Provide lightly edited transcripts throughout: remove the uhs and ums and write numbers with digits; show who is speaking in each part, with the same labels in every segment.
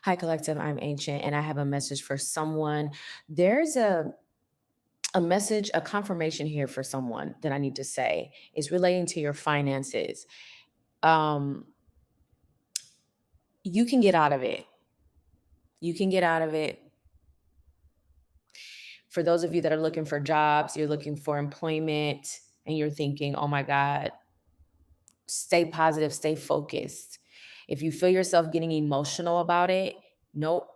Speaker 1: Hi, Collective. I'm Ancient, and I have a message for someone. There's a message, a confirmation here for someone that I need to say is relating to your finances. Um, you can get out of it. You can get out of it. For those of you that are looking for jobs, you're looking for employment, and you're thinking, "Oh my God, stay positive, stay focused." If you feel yourself getting emotional about it, nope,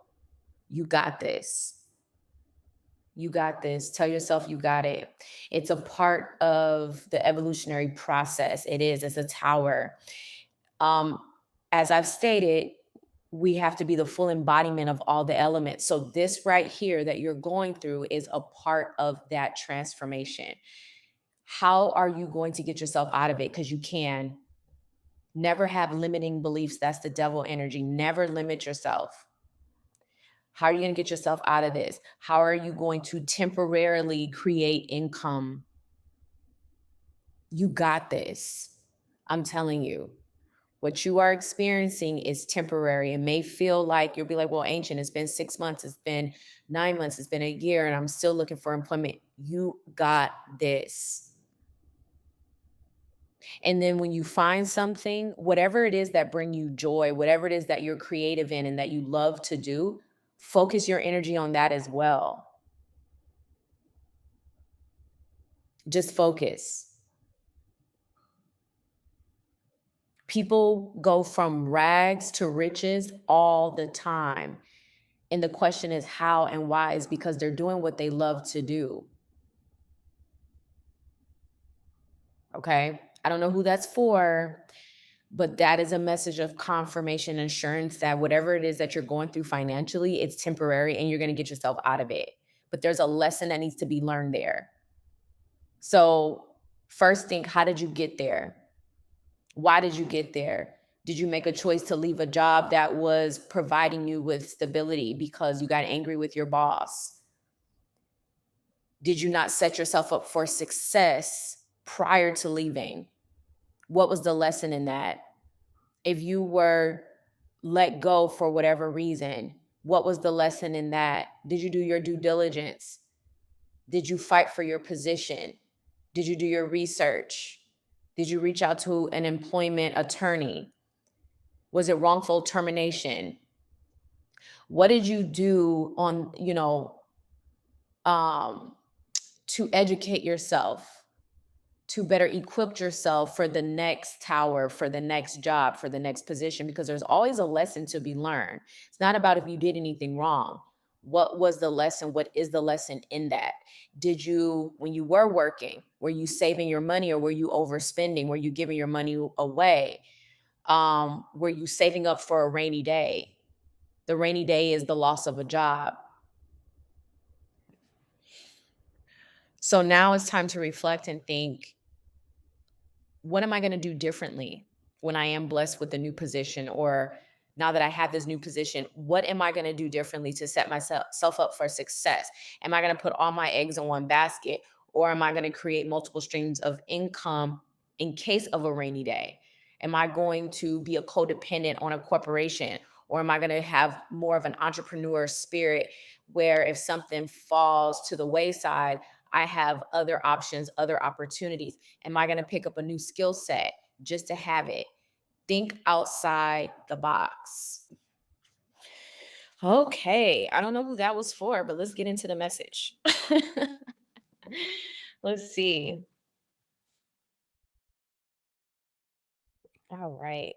Speaker 1: you got this. You got this. Tell yourself you got it. It's a part of the evolutionary process. It is. It's a tower. Um, as I've stated, we have to be the full embodiment of all the elements. So this right here that you're going through is a part of that transformation. How are you going to get yourself out of it? Because you can. Never have limiting beliefs. That's the devil energy. Never limit yourself. How are you going to get yourself out of this? How are you going to temporarily create income? You got this. I'm telling you. What you are experiencing is temporary. It may feel like you'll be like, well, Ancient, it's been 6 months, it's been 9 months, it's been a year, and I'm still looking for employment. You got this. And then when you find something, whatever it is that bring you joy, whatever it is that you're creative in and that you love to do, focus your energy on that as well. Just focus. People go from rags to riches all the time. And the question is how and why is because they're doing what they love to do. Okay. I don't know who that's for, but that is a message of confirmation assurance that whatever it is that you're going through financially, it's temporary and you're going to get yourself out of it. But there's a lesson that needs to be learned there. So, first think, how did you get there? Why did you get there? Did you make a choice to leave a job that was providing you with stability because you got angry with your boss? Did you not set yourself up for success prior to leaving? What was the lesson in that? If you were let go for whatever reason, what was the lesson in that? Did you do your due diligence? Did you fight for your position? Did you do your research? Did you reach out to an employment attorney? Was it wrongful termination? What did you do on, um, to educate yourself, to better equip yourself for the next tower, for the next job, for the next position? Because there's always a lesson to be learned. It's not about if you did anything wrong. What was the lesson? What is the lesson in that? Did you, when you were working, were you saving your money or were you overspending? Were you giving your money away? Were you saving up for a rainy day? The rainy day is the loss of a job. So now it's time to reflect and think, what am I going to do differently when I am blessed with a new position? Or now that I have this new position, what am I going to do differently to set myself up for success? Am I going to put all my eggs in one basket? Or am I going to create multiple streams of income in case of a rainy day? Am I going to be a codependent on a corporation? Or am I going to have more of an entrepreneur spirit where if something falls to the wayside, I have other options, other opportunities? Am I going to pick up a new skill set just to have it? Think outside the box. Okay, I don't know who that was for, but let's get into the message. Let's see. All right.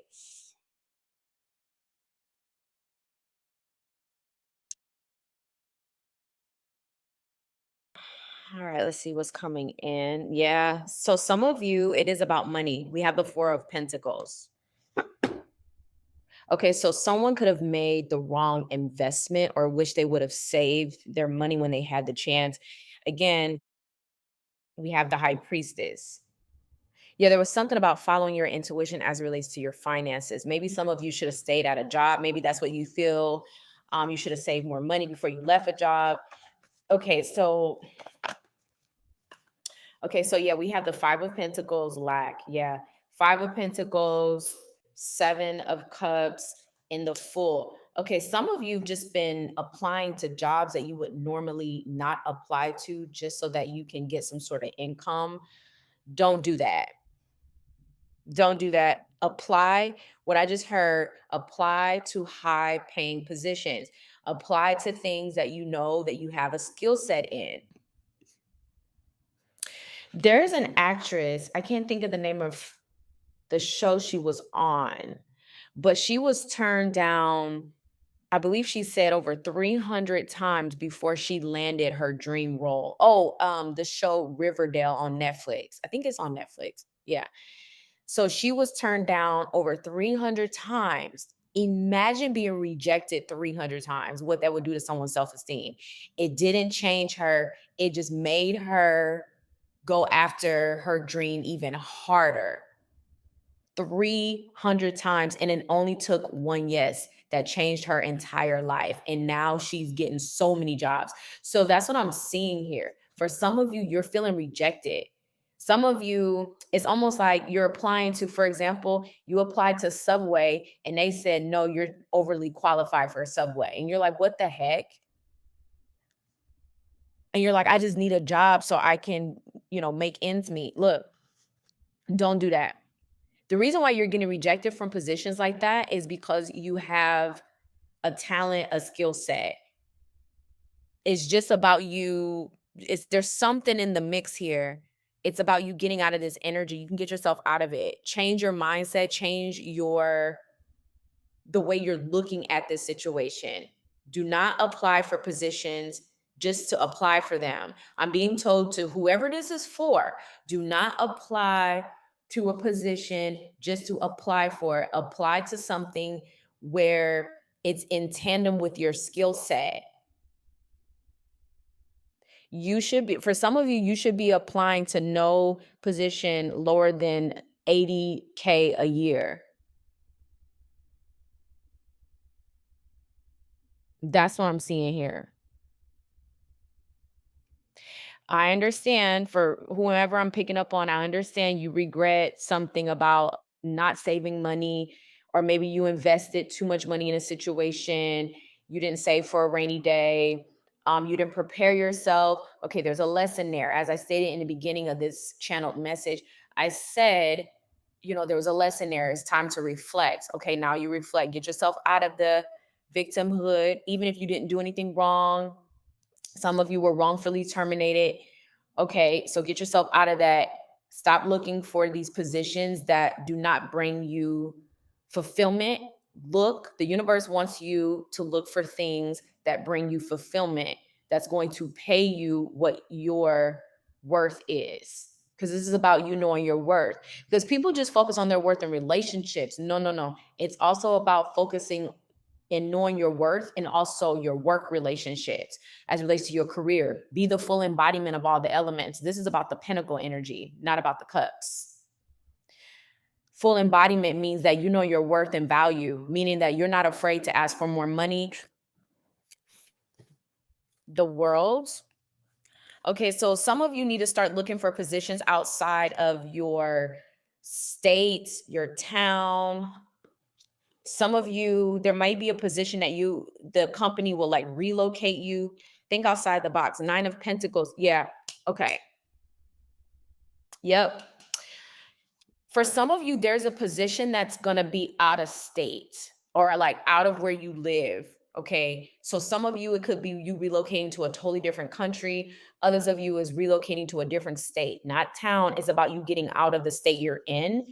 Speaker 1: All right, let's see what's coming in. Yeah. So some of you, it is about money. We have the Four of Pentacles. Okay, so someone could have made the wrong investment or wish they would have saved their money when they had the chance. Again, we have the High Priestess. Yeah, there was something about following your intuition as it relates to your finances. Maybe some of you should have stayed at a job. Maybe that's what you feel. You should have saved more money before you left a job. Okay, so yeah, we have the Five of Pentacles, lack. Yeah. Five of Pentacles, Seven of Cups, and the Fool. Okay, some of you've just been applying to jobs that you would normally not apply to just so that you can get some sort of income. Don't do that. Don't do that. Apply what I just heard, apply to high paying positions. Apply to things that you know that you have a skill set in. There's an actress, I can't think of the name of the show she was on, but she was turned down, I believe she said over 300 times before she landed her dream role. Oh, the show Riverdale on Netflix. I think it's on Netflix. Yeah. So she was turned down over 300 times. Imagine being rejected 300 times, what that would do to someone's self esteem. It didn't change her, it just made her go after her dream even harder. 300 times, and it only took one yes that changed her entire life, and now she's getting so many jobs. So that's what I'm seeing here. For some of you, you're feeling rejected. Some of you, it's almost like you're applying to, for example, you applied to Subway and they said, no, you're overly qualified for Subway. And you're like, what the heck? And you're like, I just need a job so I can, make ends meet. Look, don't do that. The reason why you're getting rejected from positions like that is because you have a talent, a skill set. It's just about you. There's something in the mix here. It's about you getting out of this energy. You can get yourself out of it. Change your mindset, change the way you're looking at this situation. Do not apply for positions just to apply for them. I'm being told to whoever this is for, do not apply to a position just to apply for it. Apply to something where it's in tandem with your skill set. You should be, for some of you, you should be applying to no position lower than 80K a year. That's what I'm seeing here. I understand for whoever I'm picking up on, I understand you regret something about not saving money, or maybe you invested too much money in a situation, you didn't save for a rainy day, you didn't prepare yourself. Okay, there's a lesson there. As I stated in the beginning of this channeled message, I said, there was a lesson there. It's time to reflect. Okay, now you reflect, get yourself out of the victimhood, even if you didn't do anything wrong. Some of you were wrongfully terminated. Okay, so get yourself out of that. Stop looking for these positions that do not bring you fulfillment. Look, the universe wants you to look for things that bring you fulfillment, that's going to pay you what your worth is. Because this is about you knowing your worth. Because people just focus on their worth in relationships. No, no, no. It's also about focusing in knowing your worth and also your work relationships as it relates to your career. Be the full embodiment of all the elements. This is about the pinnacle energy, not about the cups. Full embodiment means that you know your worth and value, meaning that you're not afraid to ask for more money. The world. Okay, so some of you need to start looking for positions outside of your state, your town. Some of you, there might be a position that the company will like relocate you. Think outside the box. 9 of Pentacles. Yeah. Okay. Yep. For some of you, there's a position that's going to be out of state or like out of where you live. Okay. So some of you, it could be you relocating to a totally different country. Others of you is relocating to a different state, not town. It's about you getting out of the state you're in.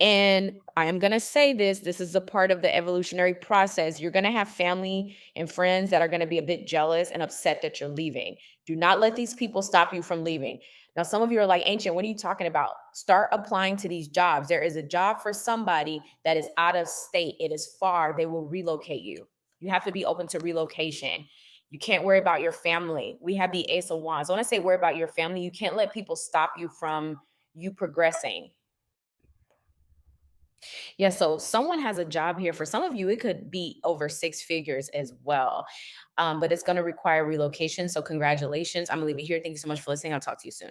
Speaker 1: And I am going to say this is a part of the evolutionary process. You're going to have family and friends that are going to be a bit jealous and upset that you're leaving. Do not let these people stop you from leaving. Now, some of you are like, Ancient, what are you talking about? Start applying to these jobs. There is a job for somebody that is out of state. It is far. They will relocate you. You have to be open to relocation. You can't worry about your family. We have the Ace of Wands. When I say worry about your family, you can't let people stop you from you progressing. Yeah, so someone has a job here. For some of you, it could be over 6 figures as well. But it's going to require relocation. So, congratulations. I'm going to leave it here. Thank you so much for listening. I'll talk to you soon.